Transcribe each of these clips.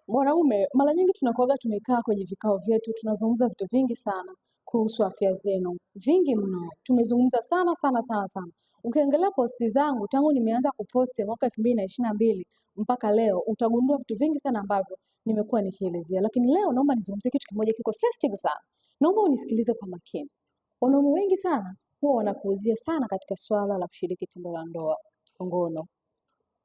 Mwanaume, mara nyingi tunakuwaga tumekaa kwenye vikao vyetu, tunazungumza vitu vingi sana kuhusu afya zenu, vingi mno. Tumezungumza sana sana sana sana. Ukiangalia posti zangu tangu nimeanza kuposti mwaka 2022 mpaka leo, utagundua vitu vingi sana ambavyo nimekuwa nikielezea. Lakini leo naomba nizungumzie kitu kimoja kiko sensitive sana. Naomba unisikilize kwa makini. Wanaume wengi sana huwa wanapuuzia sana katika swala la kushiriki tendo la ndoa, ngono.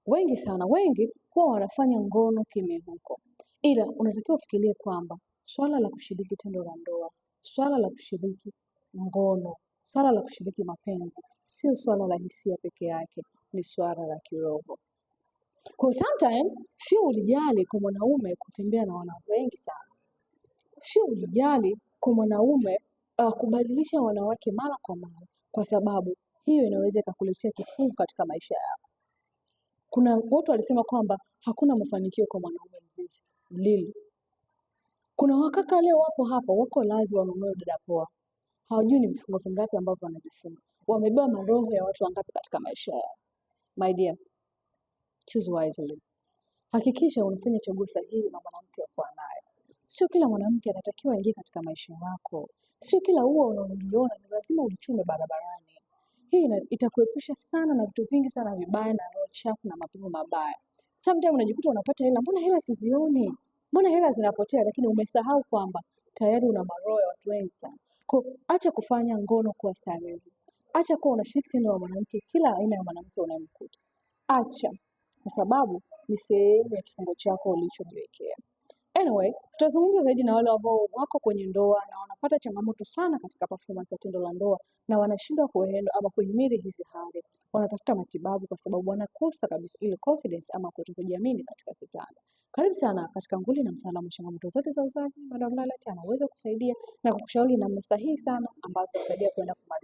Wengi huwa wanafanya ngono kimyehuko, ila unatakiwa ufikirie kwamba swala la kushiriki tendo la ndoa, swala la kushiriki ngono, swala la kushiriki mapenzi sio swala la hisia peke yake, ni swala la kiroho. Kwa sometimes sio ulijali kwa mwanaume kutembea na wanawake wengi sana, sio ulijali kwa mwanaume kubadilisha wanawake mara kwa mara, kwa sababu hiyo inaweza ikakuletea kifungo katika maisha yako. Kuna watu walisema kwamba hakuna mafanikio kwa mwanaume mzizi. Lili. Kuna wakaka leo wapo hapa, wako lazi wanunue dada poa. Hawajui ni vifungo vingapi ambavyo wanajifunga. Wamebeba maroho ya watu wangapi katika maisha yao. My dear, choose wisely. Hakikisha unafanya chaguo sahihi na mwanamke wa kuwa naye. Sio kila mwanamke anatakiwa aingie katika maisha yako. Sio kila ua unaoliona ni lazima ulichume barabarani. Hii itakuepusha sana na vitu vingi sana vibaya na roho chafu na mapigo mabaya. Sometimes unajikuta unapata hela, mbona hela sizioni? Mbona hela zinapotea, lakini umesahau kwamba tayari una maroho ya watu wengi sana. Kwa acha kufanya ngono kuwa starehe. Acha kuwa unashiriki tendo la mwanamke kila aina ya mwanamke unayemkuta. Acha, kwa sababu ni sehemu ya kifungo chako ulichojiwekea. Anyway, tutazungumza zaidi na wale ambao wako kwenye ndoa na wanapata changamoto sana katika performance ya tendo la ndoa na wanashindwa kuhandle ama kuhimili hizi hali. Wanatafuta matibabu kwa sababu wanakosa kabisa ile confidence ama kutokujiamini katika kitanda. Karibu sana katika Nguli na mtaalamu wa changamoto zote za uzazi, Madam Lalat anaweza kusaidia na kukushauri namna sahihi sana ambazo zitasaidia kwenda kumaliza